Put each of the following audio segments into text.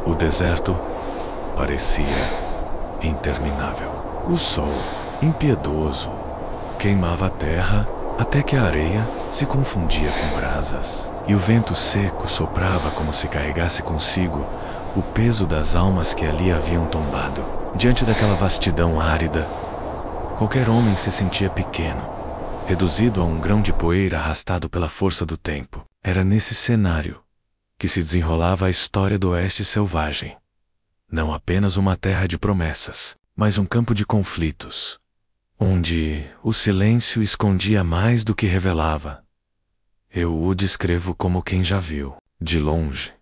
O deserto parecia interminável. O sol, impiedoso, queimava a terra até que a areia se confundia com brasas, e o vento seco soprava como se carregasse consigo o peso das almas que ali haviam tombado. Diante daquela vastidão árida, qualquer homem se sentia pequeno, reduzido a um grão de poeira arrastado pela força do tempo. Era nesse cenário que se desenrolava a história do Oeste selvagem. Não apenas uma terra de promessas, mas um campo de conflitos, onde o silêncio escondia mais do que revelava. Eu o descrevo como quem já viu, de longe,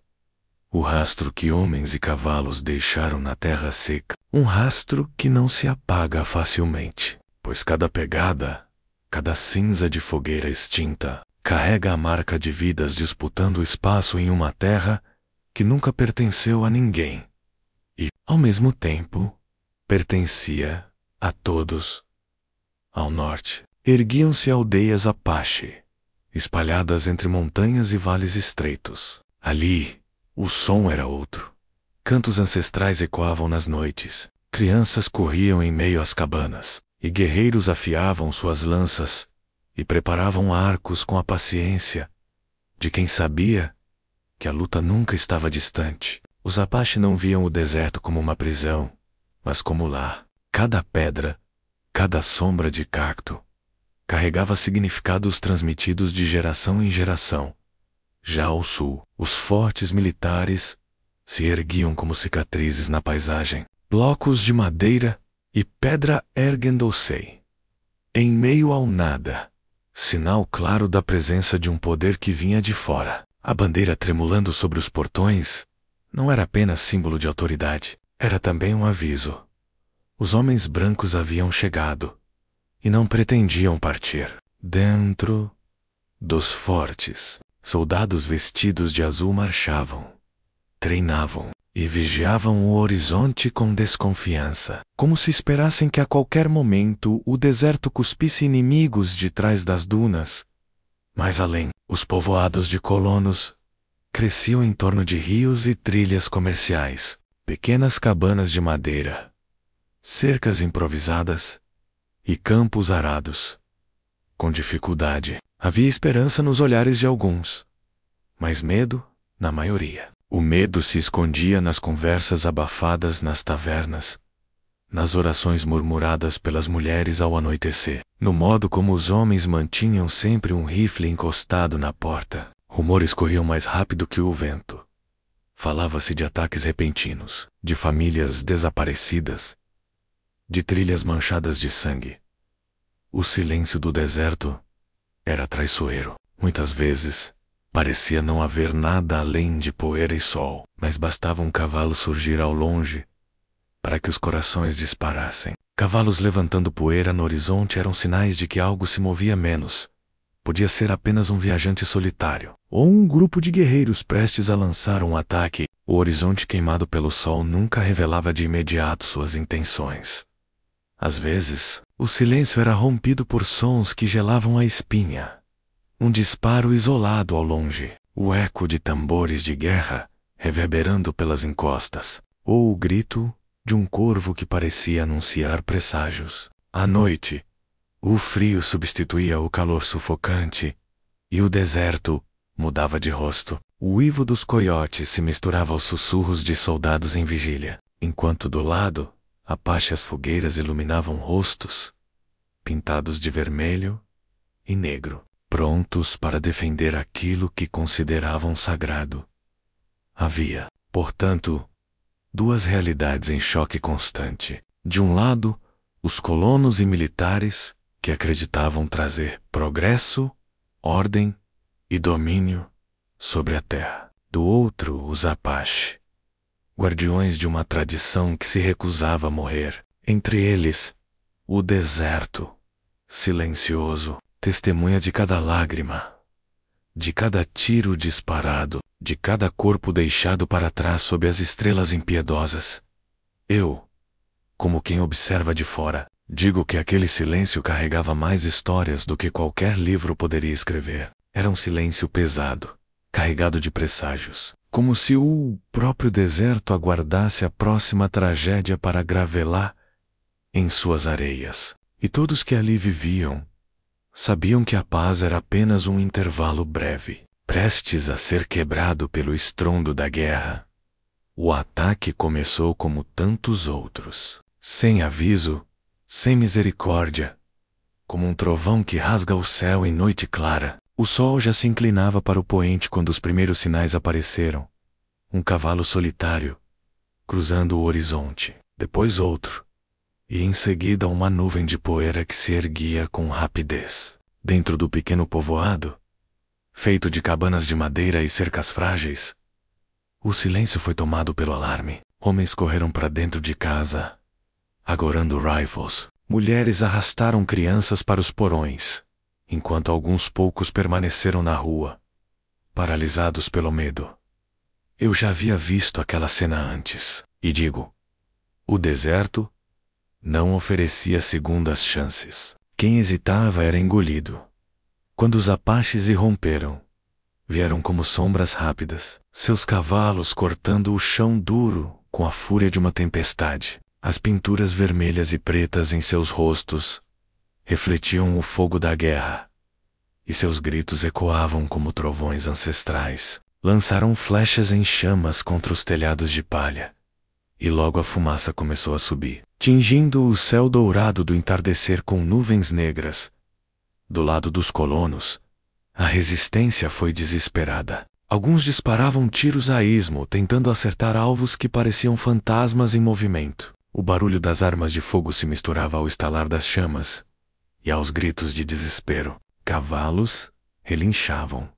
o rastro que homens e cavalos deixaram na terra seca. Um rastro que não se apaga facilmente, pois cada pegada, cada cinza de fogueira extinta, carrega a marca de vidas disputando espaço em uma terra que nunca pertenceu a ninguém e, ao mesmo tempo, pertencia a todos. Ao norte, erguiam-se aldeias Apache, espalhadas entre montanhas e vales estreitos. Ali, o som era outro. Cantos ancestrais ecoavam nas noites, crianças corriam em meio às cabanas, e guerreiros afiavam suas lanças e preparavam arcos com a paciência de quem sabia que a luta nunca estava distante. Os Apache não viam o deserto como uma prisão, mas como lar. Cada pedra, cada sombra de cacto, carregava significados transmitidos de geração em geração. Já ao sul, os fortes militares se erguiam como cicatrizes na paisagem. Blocos de madeira e pedra erguendo-se em meio ao nada, sinal claro da presença de um poder que vinha de fora. A bandeira tremulando sobre os portões não era apenas símbolo de autoridade, era também um aviso. Os homens brancos haviam chegado e não pretendiam partir. Dentro dos fortes, soldados vestidos de azul marchavam, treinavam e vigiavam o horizonte com desconfiança, como se esperassem que a qualquer momento o deserto cuspisse inimigos de trás das dunas. Mais além, os povoados de colonos cresciam em torno de rios e trilhas comerciais, pequenas cabanas de madeira, cercas improvisadas e campos arados. Com dificuldade, havia esperança nos olhares de alguns, mas medo na maioria. O medo se escondia nas conversas abafadas nas tavernas, nas orações murmuradas pelas mulheres ao anoitecer, no modo como os homens mantinham sempre um rifle encostado na porta. Rumores corriam mais rápido que o vento. Falava-se de ataques repentinos, de famílias desaparecidas, de trilhas manchadas de sangue. O silêncio do deserto era traiçoeiro. Muitas vezes, parecia não haver nada além de poeira e sol, mas bastava um cavalo surgir ao longe para que os corações disparassem. Cavalos levantando poeira no horizonte eram sinais de que algo se movia menos. Podia ser apenas um viajante solitário, ou um grupo de guerreiros prestes a lançar um ataque. O horizonte queimado pelo sol nunca revelava de imediato suas intenções. Às vezes, o silêncio era rompido por sons que gelavam a espinha. Um disparo isolado ao longe, o eco de tambores de guerra reverberando pelas encostas, ou o grito de um corvo que parecia anunciar presságios. À noite, o frio substituía o calor sufocante, e o deserto mudava de rosto. O uivo dos coiotes se misturava aos sussurros de soldados em vigília, enquanto do lado, Apache as fogueiras iluminavam rostos, pintados de vermelho e negro, prontos para defender aquilo que consideravam sagrado. Havia, portanto, duas realidades em choque constante. De um lado, os colonos e militares, que acreditavam trazer progresso, ordem e domínio sobre a terra. Do outro, os Apache, guardiões de uma tradição que se recusava a morrer. Entre eles, o deserto, silencioso, testemunha de cada lágrima, de cada tiro disparado, de cada corpo deixado para trás sob as estrelas impiedosas. Eu, como quem observa de fora, digo que aquele silêncio carregava mais histórias do que qualquer livro poderia escrever. Era um silêncio pesado, carregado de presságios, como se o próprio deserto aguardasse a próxima tragédia para gravelar em suas areias. E todos que ali viviam sabiam que a paz era apenas um intervalo breve, prestes a ser quebrado pelo estrondo da guerra. O ataque começou como tantos outros, sem aviso, sem misericórdia, como um trovão que rasga o céu em noite clara. O sol já se inclinava para o poente quando os primeiros sinais apareceram. Um cavalo solitário, cruzando o horizonte, depois outro, e em seguida uma nuvem de poeira que se erguia com rapidez. Dentro do pequeno povoado, feito de cabanas de madeira e cercas frágeis, o silêncio foi tomado pelo alarme. Homens correram para dentro de casa, agorando rifles. Mulheres arrastaram crianças para os porões, enquanto alguns poucos permaneceram na rua, paralisados pelo medo. Eu já havia visto aquela cena antes, e digo, o deserto não oferecia segundas chances. Quem hesitava era engolido. Quando os apaches irromperam, vieram como sombras rápidas, seus cavalos cortando o chão duro com a fúria de uma tempestade. As pinturas vermelhas e pretas em seus rostos refletiam o fogo da guerra, e seus gritos ecoavam como trovões ancestrais. Lançaram flechas em chamas contra os telhados de palha, e logo a fumaça começou a subir, tingindo o céu dourado do entardecer com nuvens negras. Do lado dos colonos, a resistência foi desesperada. Alguns disparavam tiros a esmo, tentando acertar alvos que pareciam fantasmas em movimento. O barulho das armas de fogo se misturava ao estalar das chamas e aos gritos de desespero. Cavalos relinchavam.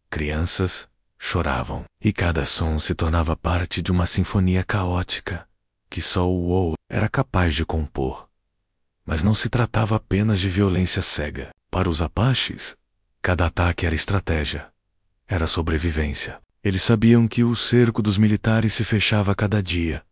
Crianças choravam. E cada som se tornava parte de uma sinfonia caótica que só o WoW era capaz de compor. Mas não se tratava apenas de violência cega. Para os Apaches, cada ataque era estratégia. Era sobrevivência. Eles sabiam que o cerco dos militares se fechava a cada dia,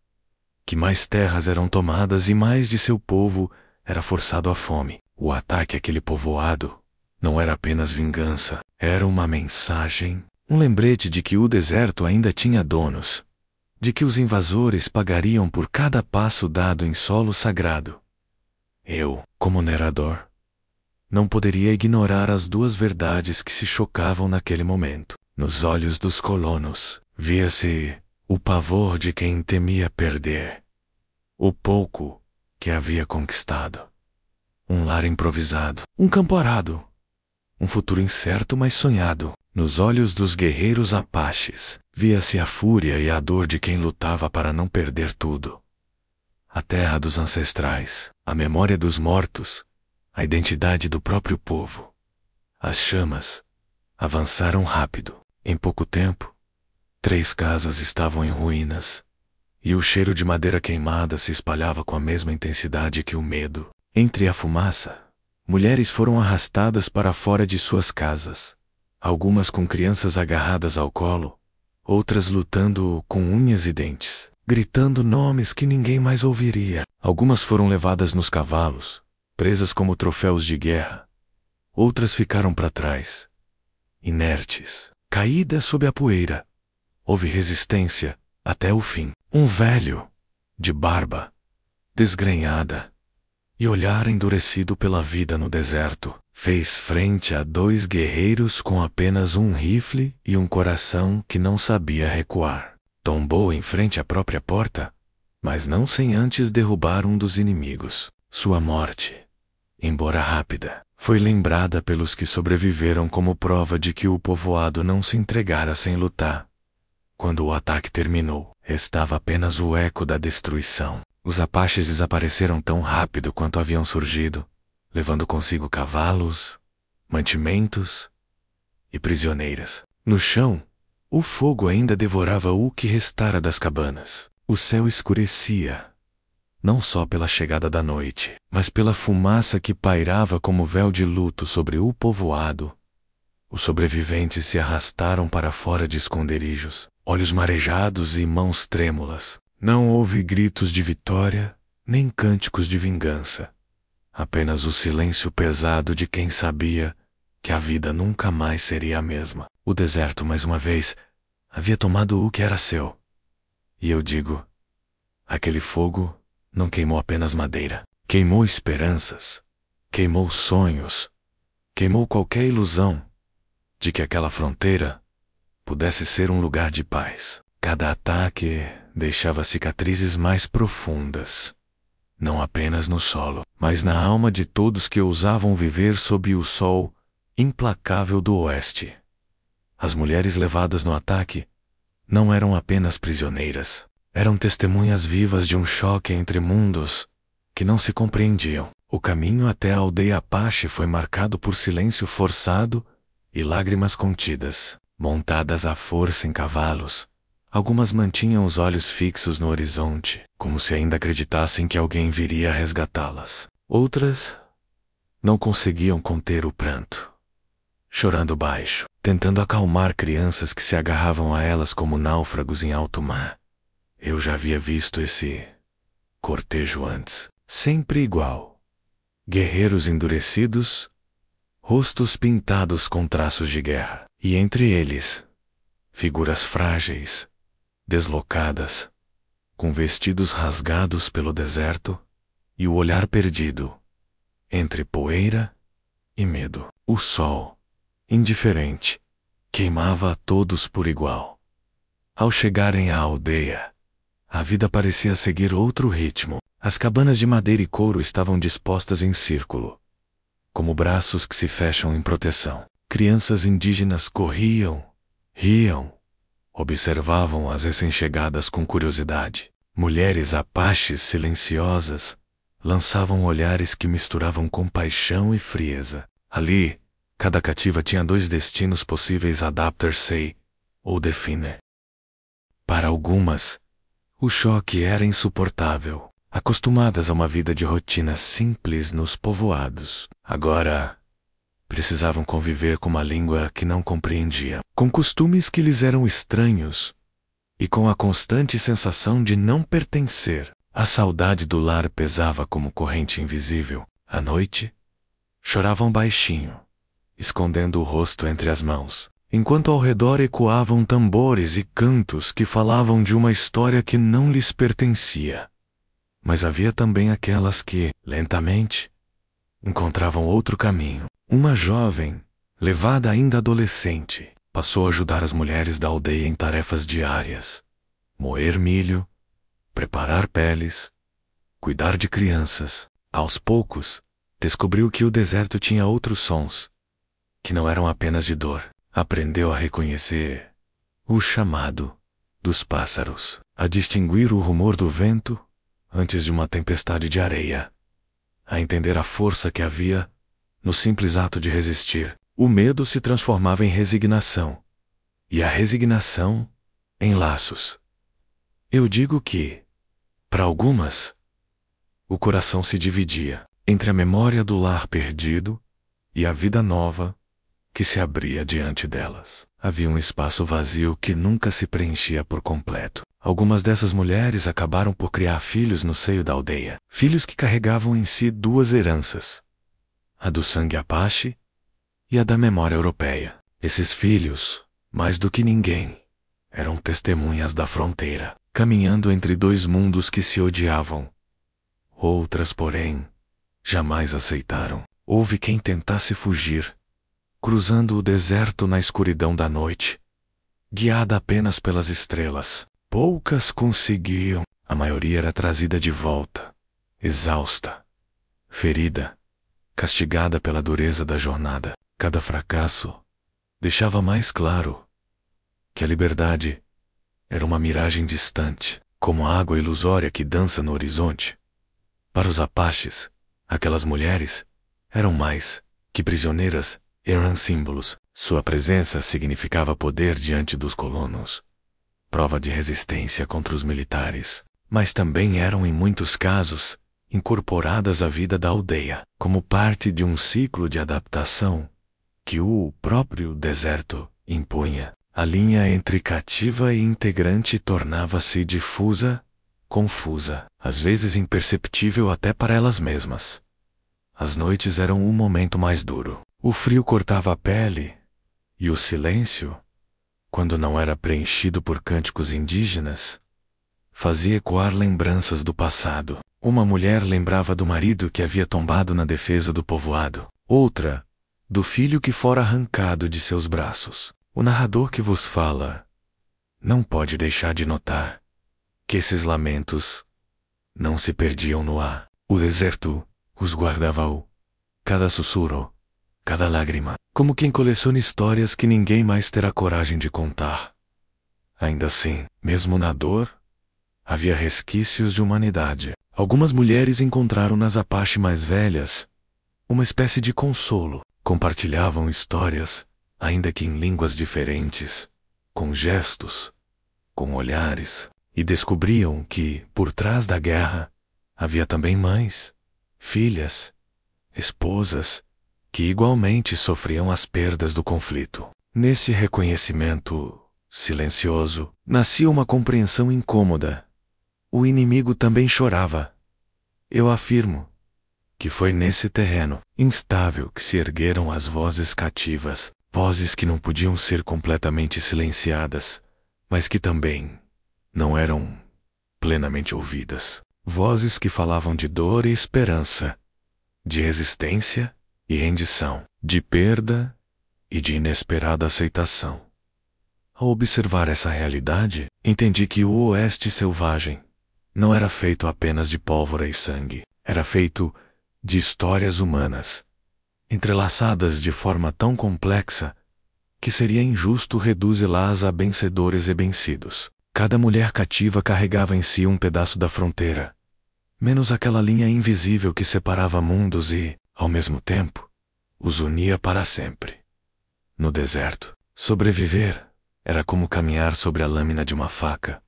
que mais terras eram tomadas e mais de seu povo era forçado à fome. O ataque àquele povoado não era apenas vingança, era uma mensagem, um lembrete de que o deserto ainda tinha donos, de que os invasores pagariam por cada passo dado em solo sagrado. Eu, como narrador, não poderia ignorar as duas verdades que se chocavam naquele momento. Nos olhos dos colonos, via-se o pavor de quem temia perder o pouco que havia conquistado. Um lar improvisado, um campo arado, um futuro incerto mas sonhado. Nos olhos dos guerreiros apaches, via-se a fúria e a dor de quem lutava para não perder tudo. A terra dos ancestrais, a memória dos mortos, a identidade do próprio povo. As chamas avançaram rápido. Em pouco tempo, 3 casas estavam em ruínas, e o cheiro de madeira queimada se espalhava com a mesma intensidade que o medo. Entre a fumaça, mulheres foram arrastadas para fora de suas casas, algumas com crianças agarradas ao colo, outras lutando com unhas e dentes, gritando nomes que ninguém mais ouviria. Algumas foram levadas nos cavalos, presas como troféus de guerra. Outras ficaram para trás, inertes, caídas sob a poeira. Houve resistência até o fim. Um velho, de barba desgrenhada e olhar endurecido pela vida no deserto, fez frente a 2 guerreiros com apenas um rifle e um coração que não sabia recuar. Tombou em frente à própria porta, mas não sem antes derrubar um dos inimigos. Sua morte, embora rápida, foi lembrada pelos que sobreviveram como prova de que o povoado não se entregara sem lutar. Quando o ataque terminou, restava apenas o eco da destruição. Os apaches desapareceram tão rápido quanto haviam surgido, levando consigo cavalos, mantimentos e prisioneiras. No chão, o fogo ainda devorava o que restara das cabanas. O céu escurecia, não só pela chegada da noite, mas pela fumaça que pairava como véu de luto sobre o povoado. Os sobreviventes se arrastaram para fora de esconderijos, olhos marejados e mãos trêmulas. Não houve gritos de vitória, nem cânticos de vingança. Apenas o silêncio pesado de quem sabia que a vida nunca mais seria a mesma. O deserto, mais uma vez, havia tomado o que era seu. E eu digo, aquele fogo não queimou apenas madeira, queimou esperanças, queimou sonhos, queimou qualquer ilusão de que aquela fronteira pudesse ser um lugar de paz. Cada ataque deixava cicatrizes mais profundas, não apenas no solo, mas na alma de todos que ousavam viver sob o sol implacável do oeste. As mulheres levadas no ataque não eram apenas prisioneiras, eram testemunhas vivas de um choque entre mundos que não se compreendiam. O caminho até a aldeia Apache foi marcado por silêncio forçado e lágrimas contidas. Montadas à força em cavalos, algumas mantinham os olhos fixos no horizonte, como se ainda acreditassem que alguém viria resgatá-las. Outras não conseguiam conter o pranto, chorando baixo, tentando acalmar crianças que se agarravam a elas como náufragos em alto mar. Eu já havia visto esse cortejo antes, sempre igual. Guerreiros endurecidos, rostos pintados com traços de guerra, e entre eles, figuras frágeis, deslocadas, com vestidos rasgados pelo deserto e o olhar perdido entre poeira e medo. O sol, indiferente, queimava a todos por igual. Ao chegarem à aldeia, a vida parecia seguir outro ritmo. As cabanas de madeira e couro estavam dispostas em círculo, como braços que se fecham em proteção. Crianças indígenas corriam, riam, observavam as recém-chegadas com curiosidade. Mulheres apaches silenciosas lançavam olhares que misturavam compaixão e frieza. Ali, cada cativa tinha dois destinos possíveis: adaptar-se ou definir. Para algumas, o choque era insuportável, acostumadas a uma vida de rotina simples nos povoados. Agora, precisavam conviver com uma língua que não compreendiam, com costumes que lhes eram estranhos e com a constante sensação de não pertencer. A saudade do lar pesava como corrente invisível. À noite, choravam baixinho, escondendo o rosto entre as mãos, enquanto ao redor ecoavam tambores e cantos que falavam de uma história que não lhes pertencia. Mas havia também aquelas que, lentamente, encontravam outro caminho. Uma jovem, levada ainda adolescente, passou a ajudar as mulheres da aldeia em tarefas diárias: moer milho, preparar peles, cuidar de crianças. Aos poucos, descobriu que o deserto tinha outros sons, que não eram apenas de dor. Aprendeu a reconhecer o chamado dos pássaros, a distinguir o rumor do vento antes de uma tempestade de areia, a entender a força que havia no simples ato de resistir. O medo se transformava em resignação, e a resignação em laços. Eu digo que, para algumas, o coração se dividia entre a memória do lar perdido e a vida nova que se abria diante delas. Havia um espaço vazio que nunca se preenchia por completo. Algumas dessas mulheres acabaram por criar filhos no seio da aldeia, filhos que carregavam em si duas heranças: a do sangue apache e a da memória europeia. Esses filhos, mais do que ninguém, eram testemunhas da fronteira, caminhando entre dois mundos que se odiavam. Outras, porém, jamais aceitaram. Houve quem tentasse fugir, cruzando o deserto na escuridão da noite, guiada apenas pelas estrelas. Poucas conseguiam. A maioria era trazida de volta, exausta, ferida, castigada pela dureza da jornada. Cada fracasso deixava mais claro que a liberdade era uma miragem distante, como a água ilusória que dança no horizonte. Para os apaches, aquelas mulheres eram mais que prisioneiras, eram símbolos. Sua presença significava poder diante dos colonos, prova de resistência contra os militares, mas também eram, em muitos casos, incorporadas à vida da aldeia, como parte de um ciclo de adaptação que o próprio deserto impunha. A linha entre cativa e integrante tornava-se difusa, confusa, às vezes imperceptível até para elas mesmas. As noites eram o momento mais duro. O frio cortava a pele, e o silêncio quando não era preenchido por cânticos indígenas, fazia ecoar lembranças do passado. Uma mulher lembrava do marido que havia tombado na defesa do povoado. Outra, do filho que fora arrancado de seus braços. O narrador que vos fala não pode deixar de notar que esses lamentos não se perdiam no ar. O deserto os guardava, cada sussurro, cada lágrima, como quem coleciona histórias que ninguém mais terá coragem de contar. Ainda assim, mesmo na dor, havia resquícios de humanidade. Algumas mulheres encontraram nas Apache mais velhas uma espécie de consolo. Compartilhavam histórias, ainda que em línguas diferentes, com gestos, com olhares, e descobriam que, por trás da guerra, havia também mães, filhas, esposas, que igualmente sofriam as perdas do conflito. Nesse reconhecimento silencioso, nascia uma compreensão incômoda. O inimigo também chorava. Eu afirmo que foi nesse terreno instável que se ergueram as vozes cativas, vozes que não podiam ser completamente silenciadas, mas que também não eram plenamente ouvidas. Vozes que falavam de dor e esperança, de resistência e rendição, de perda e de inesperada aceitação. Ao observar essa realidade, entendi que o Oeste selvagem não era feito apenas de pólvora e sangue, era feito de histórias humanas, entrelaçadas de forma tão complexa que seria injusto reduzi-las a vencedores e vencidos. Cada mulher cativa carregava em si um pedaço da fronteira, menos aquela linha invisível que separava mundos e, ao mesmo tempo, os unia para sempre. No deserto, sobreviver era como caminhar sobre a lâmina de uma faca.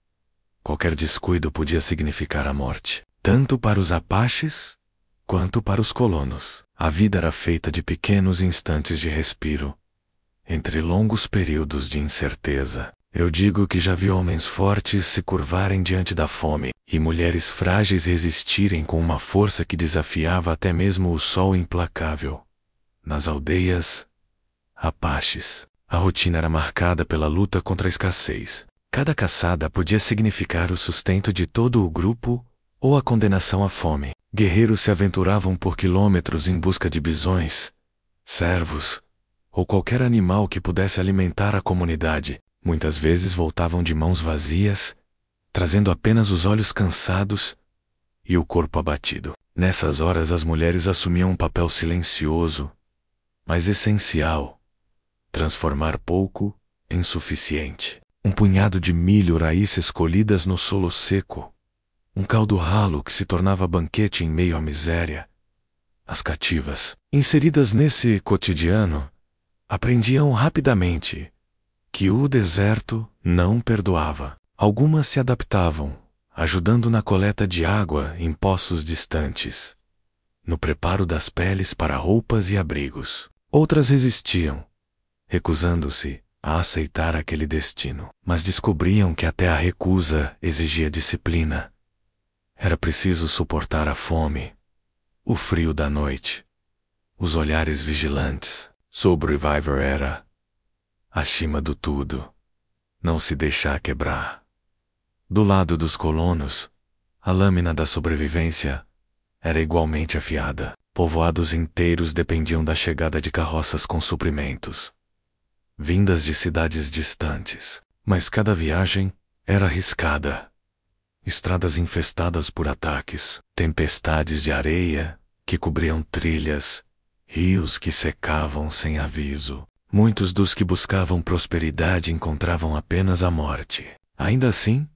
Qualquer descuido podia significar a morte, tanto para os Apaches quanto para os colonos. A vida era feita de pequenos instantes de respiro, entre longos períodos de incerteza. Eu digo que já vi homens fortes se curvarem diante da fome, e mulheres frágeis resistirem com uma força que desafiava até mesmo o sol implacável. Nas aldeias Apaches, a rotina era marcada pela luta contra a escassez. Cada caçada podia significar o sustento de todo o grupo ou a condenação à fome. Guerreiros se aventuravam por quilômetros em busca de bisões, cervos ou qualquer animal que pudesse alimentar a comunidade. Muitas vezes voltavam de mãos vazias, trazendo apenas os olhos cansados e o corpo abatido. Nessas horas as mulheres assumiam um papel silencioso, mas essencial: transformar pouco em suficiente. Um punhado de milho, raízes colhidas no solo seco, um caldo ralo que se tornava banquete em meio à miséria. As cativas, inseridas nesse cotidiano, aprendiam rapidamente que o deserto não perdoava. Algumas se adaptavam, ajudando na coleta de água em poços distantes, no preparo das peles para roupas e abrigos. Outras resistiam, recusando-se a aceitar aquele destino, mas descobriam que até a recusa exigia disciplina. Era preciso suportar a fome, o frio da noite, os olhares vigilantes. Survivor era, acima do tudo, não se deixar quebrar. Do lado dos colonos, a lâmina da sobrevivência era igualmente afiada. Povoados inteiros dependiam da chegada de carroças com suprimentos, vindas de cidades distantes. Mas cada viagem era arriscada. Estradas infestadas por ataques, tempestades de areia que cobriam trilhas, rios que secavam sem aviso. Muitos dos que buscavam prosperidade encontravam apenas a morte. Ainda assim,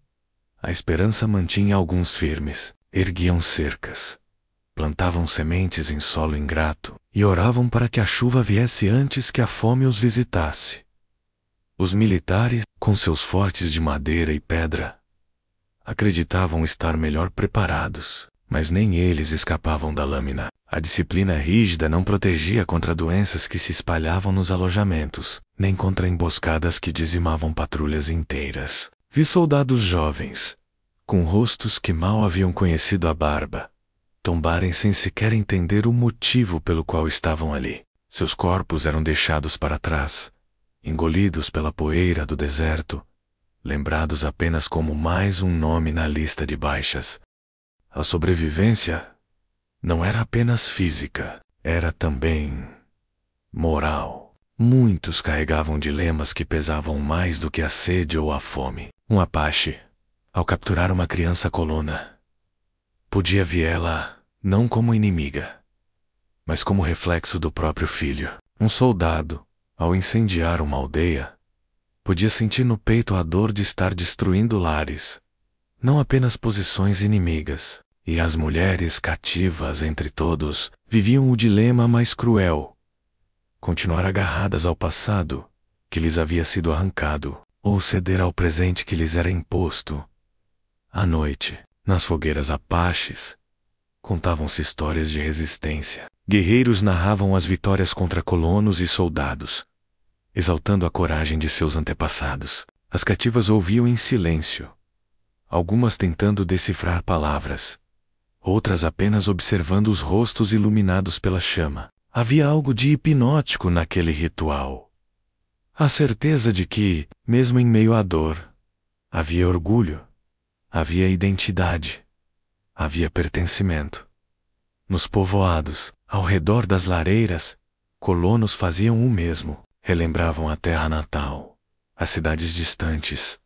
a esperança mantinha alguns firmes. Erguiam cercas, plantavam sementes em solo ingrato e oravam para que a chuva viesse antes que a fome os visitasse. Os militares, com seus fortes de madeira e pedra, acreditavam estar melhor preparados, mas nem eles escapavam da lâmina. A disciplina rígida não protegia contra doenças que se espalhavam nos alojamentos, nem contra emboscadas que dizimavam patrulhas inteiras. Vi soldados jovens, com rostos que mal haviam conhecido a barba, tombarem sem sequer entender o motivo pelo qual estavam ali. Seus corpos eram deixados para trás, engolidos pela poeira do deserto, lembrados apenas como mais um nome na lista de baixas. A sobrevivência não era apenas física, era também moral. Muitos carregavam dilemas que pesavam mais do que a sede ou a fome. Um Apache, ao capturar uma criança colona, podia vê-la não como inimiga, mas como reflexo do próprio filho. Um soldado, ao incendiar uma aldeia, podia sentir no peito a dor de estar destruindo lares, não apenas posições inimigas. E as mulheres cativas entre todos viviam o dilema mais cruel: continuar agarradas ao passado que lhes havia sido arrancado, ou ceder ao presente que lhes era imposto. À noite, nas fogueiras apaches, contavam-se histórias de resistência. Guerreiros narravam as vitórias contra colonos e soldados, exaltando a coragem de seus antepassados. As cativas ouviam em silêncio, algumas tentando decifrar palavras, outras apenas observando os rostos iluminados pela chama. Havia algo de hipnótico naquele ritual. A certeza de que, mesmo em meio à dor, havia orgulho, havia identidade, havia pertencimento. Nos povoados, ao redor das lareiras, colonos faziam o mesmo. Relembravam a terra natal, as cidades distantes,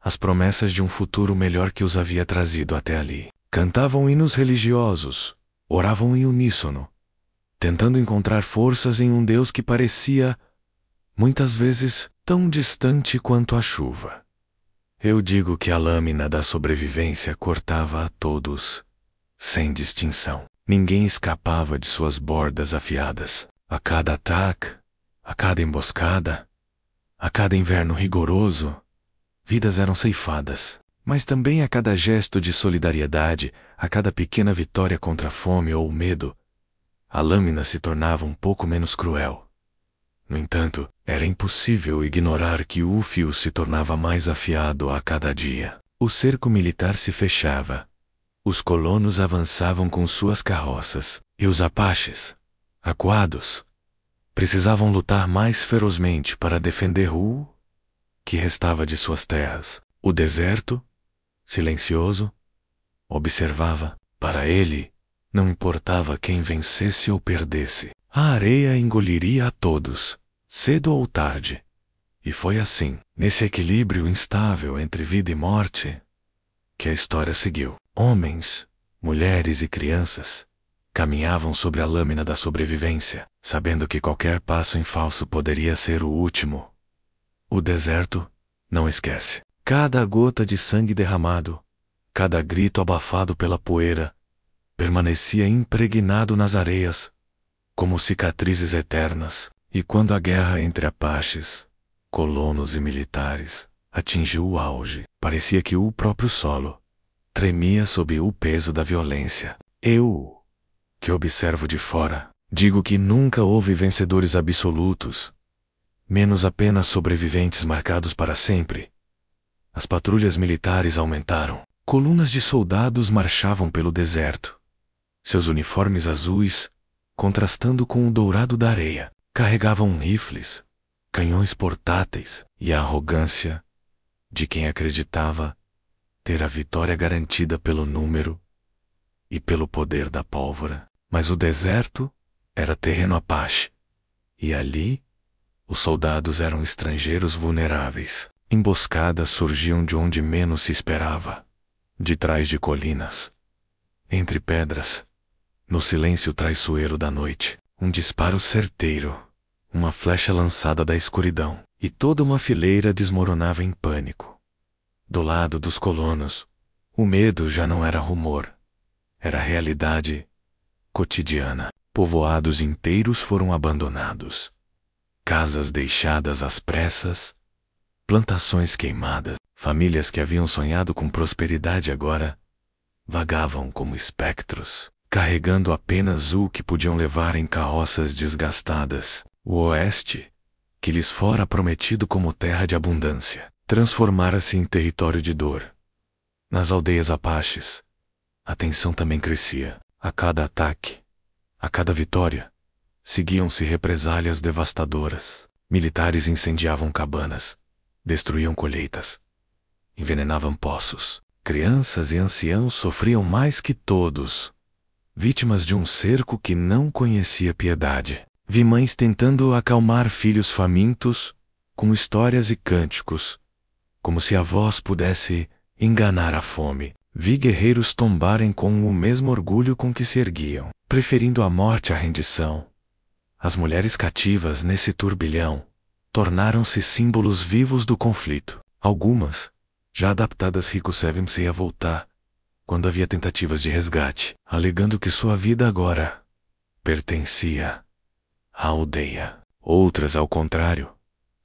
as promessas de um futuro melhor que os havia trazido até ali. Cantavam hinos religiosos, oravam em uníssono, tentando encontrar forças em um Deus que parecia, muitas vezes, tão distante quanto a chuva. Eu digo que a lâmina da sobrevivência cortava a todos, sem distinção. Ninguém escapava de suas bordas afiadas. A cada ataque, a cada emboscada, a cada inverno rigoroso, vidas eram ceifadas. Mas também a cada gesto de solidariedade, a cada pequena vitória contra a fome ou o medo, a lâmina se tornava um pouco menos cruel. No entanto, era impossível ignorar que o fio se tornava mais afiado a cada dia. O cerco militar se fechava. Os colonos avançavam com suas carroças, e os apaches, acuados, precisavam lutar mais ferozmente para defender o que restava de suas terras. O deserto, silencioso, observava. Para ele, não importava quem vencesse ou perdesse. A areia engoliria a todos, cedo ou tarde. E foi assim, nesse equilíbrio instável entre vida e morte, que a história seguiu. Homens, mulheres e crianças caminhavam sobre a lâmina da sobrevivência, sabendo que qualquer passo em falso poderia ser o último. O deserto não esquece. Cada gota de sangue derramado, cada grito abafado pela poeira, permanecia impregnado nas areias, como cicatrizes eternas. E quando a guerra entre apaches, colonos e militares atingiu o auge, parecia que o próprio solo tremia sob o peso da violência. Eu, que observo de fora, digo que nunca houve vencedores absolutos, menos apenas sobreviventes marcados para sempre. As patrulhas militares aumentaram. Colunas de soldados marchavam pelo deserto, seus uniformes azuis contrastando com o dourado da areia. Carregavam rifles, canhões portáteis e a arrogância de quem acreditava ter a vitória garantida pelo número e pelo poder da pólvora. Mas o deserto era terreno apache, e ali os soldados eram estrangeiros vulneráveis. Emboscadas surgiam de onde menos se esperava, de trás de colinas, entre pedras, no silêncio traiçoeiro da noite. Um disparo certeiro, uma flecha lançada da escuridão, e toda uma fileira desmoronava em pânico. Do lado dos colonos, o medo já não era rumor, era realidade cotidiana. Povoados inteiros foram abandonados, casas deixadas às pressas, plantações queimadas. Famílias que haviam sonhado com prosperidade agora vagavam como espectros, carregando apenas o que podiam levar em carroças desgastadas. O oeste, que lhes fora prometido como terra de abundância, transformara-se em território de dor. Nas aldeias apaches, a tensão também crescia. A cada ataque, a cada vitória, seguiam-se represálias devastadoras. Militares incendiavam cabanas, destruíam colheitas, envenenavam poços. Crianças e anciãos sofriam mais que todos, vítimas de um cerco que não conhecia piedade. Vi mães tentando acalmar filhos famintos com histórias e cânticos, como se a voz pudesse enganar a fome. Vi guerreiros tombarem com o mesmo orgulho com que se erguiam, preferindo a morte à rendição. As mulheres cativas nesse turbilhão tornaram-se símbolos vivos do conflito. Algumas, já adaptadas, recusavam-se a voltar quando havia tentativas de resgate, alegando que sua vida agora pertencia à aldeia. Outras, ao contrário,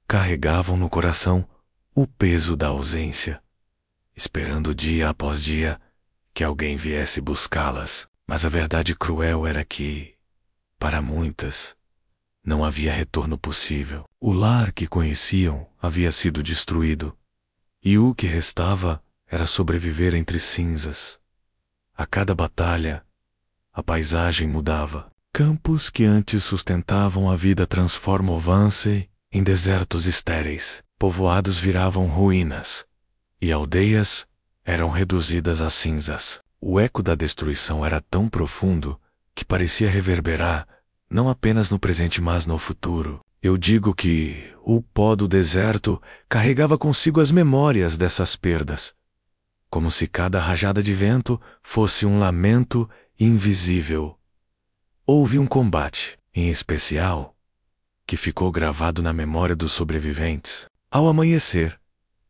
carregavam no coração o peso da ausência, esperando dia após dia que alguém viesse buscá-las. Mas a verdade cruel era que, para muitas, não havia retorno possível. O lar que conheciam havia sido destruído, e o que restava era sobreviver entre cinzas. A cada batalha, a paisagem mudava. Campos que antes sustentavam a vida transformavam-se em desertos estéreis. Povoados viravam ruínas, e aldeias eram reduzidas a cinzas. O eco da destruição era tão profundo que parecia reverberar não apenas no presente, mas no futuro. Eu digo que o pó do deserto carregava consigo as memórias dessas perdas, como se cada rajada de vento fosse um lamento invisível. Houve um combate, em especial, que ficou gravado na memória dos sobreviventes. Ao amanhecer,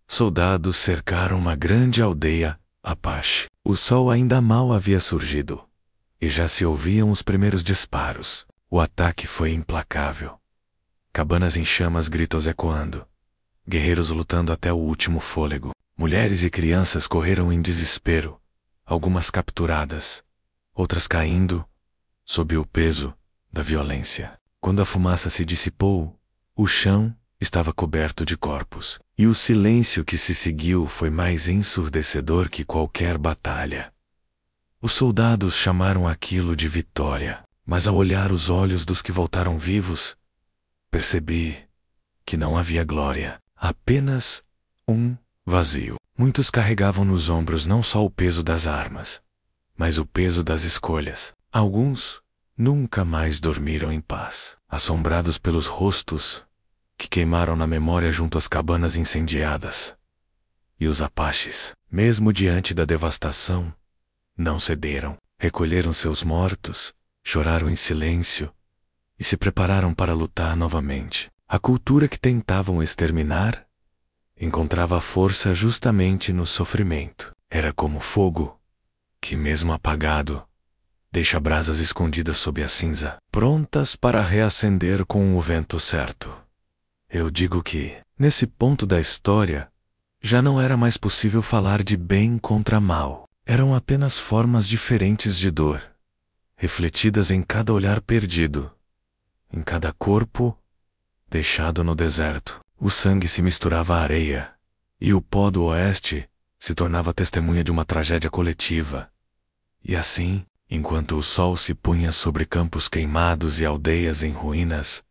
soldados cercaram uma grande aldeia Apache. O sol ainda mal havia surgido, e já se ouviam os primeiros disparos. O ataque foi implacável. Cabanas em chamas, gritos ecoando. Guerreiros lutando até o último fôlego. Mulheres e crianças correram em desespero, algumas capturadas, outras caindo sob o peso da violência. Quando a fumaça se dissipou, o chão estava coberto de corpos, e o silêncio que se seguiu foi mais ensurdecedor que qualquer batalha. Os soldados chamaram aquilo de vitória, mas ao olhar os olhos dos que voltaram vivos, percebi que não havia glória, apenas um vazio. Muitos carregavam nos ombros não só o peso das armas, mas o peso das escolhas. Alguns nunca mais dormiram em paz, assombrados pelos rostos que queimaram na memória junto às cabanas incendiadas. E os Apaches, mesmo diante da devastação, não cederam. Recolheram seus mortos, choraram em silêncio e se prepararam para lutar novamente. A cultura que tentavam exterminar encontrava força justamente no sofrimento. Era como fogo, que mesmo apagado, deixa brasas escondidas sob a cinza, prontas para reacender com o vento certo. Eu digo que, nesse ponto da história, já não era mais possível falar de bem contra mal. Eram apenas formas diferentes de dor, refletidas em cada olhar perdido, em cada corpo deixado no deserto. O sangue se misturava à areia, e o pó do oeste se tornava testemunha de uma tragédia coletiva. E assim, enquanto o sol se punha sobre campos queimados e aldeias em ruínas,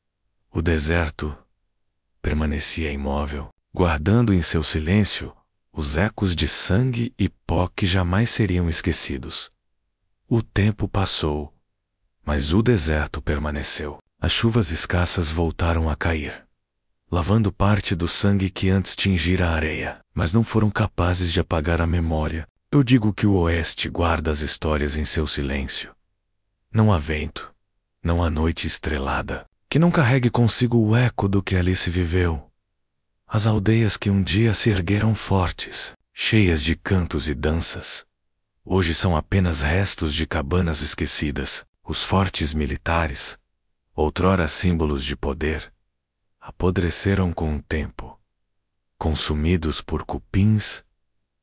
o deserto permanecia imóvel, guardando em seu silêncio os ecos de sangue e pó que jamais seriam esquecidos. O tempo passou, mas o deserto permaneceu. As chuvas escassas voltaram a cair, lavando parte do sangue que antes tingira a areia, mas não foram capazes de apagar a memória. Eu digo que o oeste guarda as histórias em seu silêncio. Não há vento, não há noite estrelada, que não carregue consigo o eco do que ali se viveu. As aldeias que um dia se ergueram fortes, cheias de cantos e danças, hoje são apenas restos de cabanas esquecidas. Os fortes militares, outrora símbolos de poder, apodreceram com o tempo, consumidos por cupins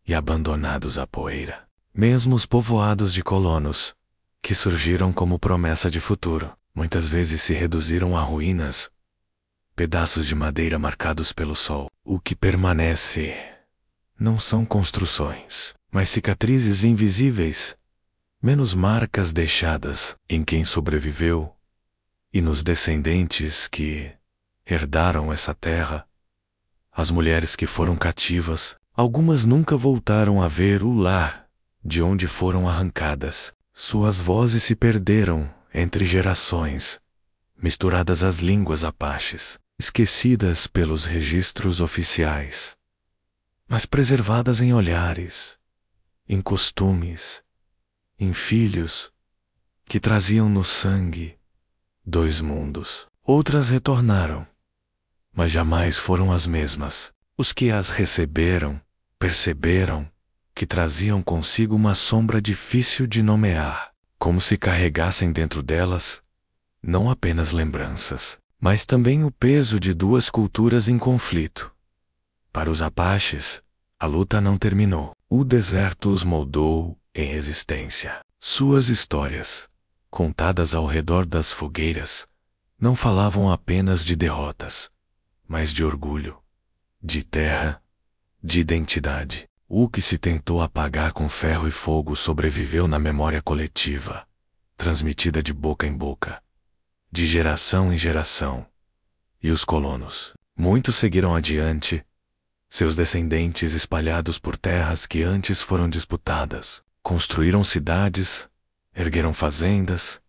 e abandonados à poeira. Mesmo os povoados de colonos, que surgiram como promessa de futuro, muitas vezes se reduziram a ruínas, pedaços de madeira marcados pelo sol. O que permanece não são construções, mas cicatrizes invisíveis, menos marcas deixadas em quem sobreviveu e nos descendentes que herdaram essa terra. As mulheres que foram cativas, algumas nunca voltaram a ver o lar de onde foram arrancadas. Suas vozes se perderam entre gerações, misturadas às línguas apaches, esquecidas pelos registros oficiais, mas preservadas em olhares, em costumes, em filhos que traziam no sangue dois mundos. Outras retornaram, mas jamais foram as mesmas. Os que as receberam perceberam que traziam consigo uma sombra difícil de nomear, como se carregassem dentro delas não apenas lembranças, mas também o peso de duas culturas em conflito. Para os apaches, a luta não terminou. O deserto os moldou em resistência. Suas histórias, contadas ao redor das fogueiras, não falavam apenas de derrotas, mas de orgulho, de terra, de identidade. O que se tentou apagar com ferro e fogo sobreviveu na memória coletiva, transmitida de boca em boca, de geração em geração. E os colonos, muitos seguiram adiante, seus descendentes espalhados por terras que antes foram disputadas, construíram cidades, ergueram fazendas,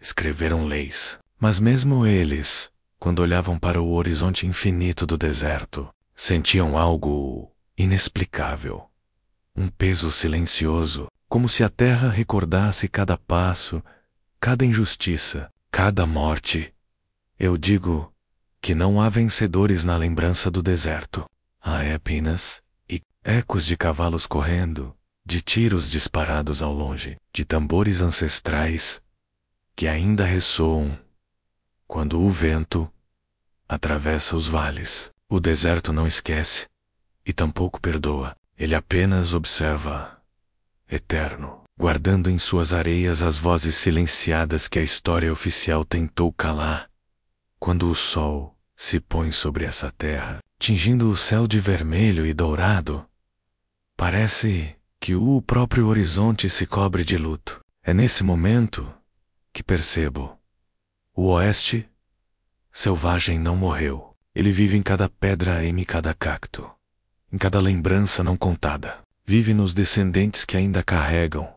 escreveram leis. Mas mesmo eles, quando olhavam para o horizonte infinito do deserto, sentiam algo inexplicável. Um peso silencioso, como se a terra recordasse cada passo, cada injustiça, cada morte. Eu digo que não há vencedores na lembrança do deserto. Há apenas ecos de cavalos correndo, de tiros disparados ao longe, de tambores ancestrais que ainda ressoam quando o vento atravessa os vales. O deserto não esquece e tampouco perdoa. Ele apenas observa, eterno, guardando em suas areias as vozes silenciadas que a história oficial tentou calar. Quando o sol se põe sobre essa terra, tingindo o céu de vermelho e dourado, parece que o próprio horizonte se cobre de luto. É nesse momento que percebo: o oeste selvagem não morreu. Ele vive em cada pedra e em cada cacto, em cada lembrança não contada. Vive nos descendentes que ainda carregam,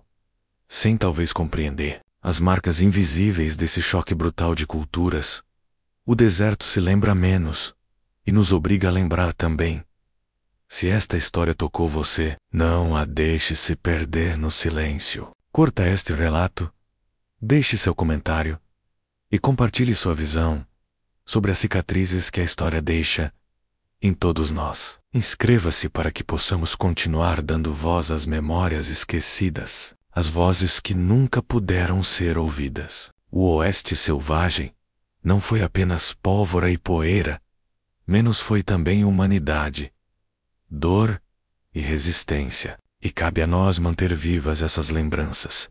sem talvez compreender, as marcas invisíveis desse choque brutal de culturas. O deserto se lembra menos e nos obriga a lembrar também. Se esta história tocou você, não a deixe se perder no silêncio. Curta este relato, deixe seu comentário e compartilhe sua visão sobre as cicatrizes que a história deixa em todos nós. Inscreva-se para que possamos continuar dando voz às memórias esquecidas, às vozes que nunca puderam ser ouvidas. O oeste selvagem não foi apenas pólvora e poeira, menos foi também humanidade, dor e resistência. E cabe a nós manter vivas essas lembranças,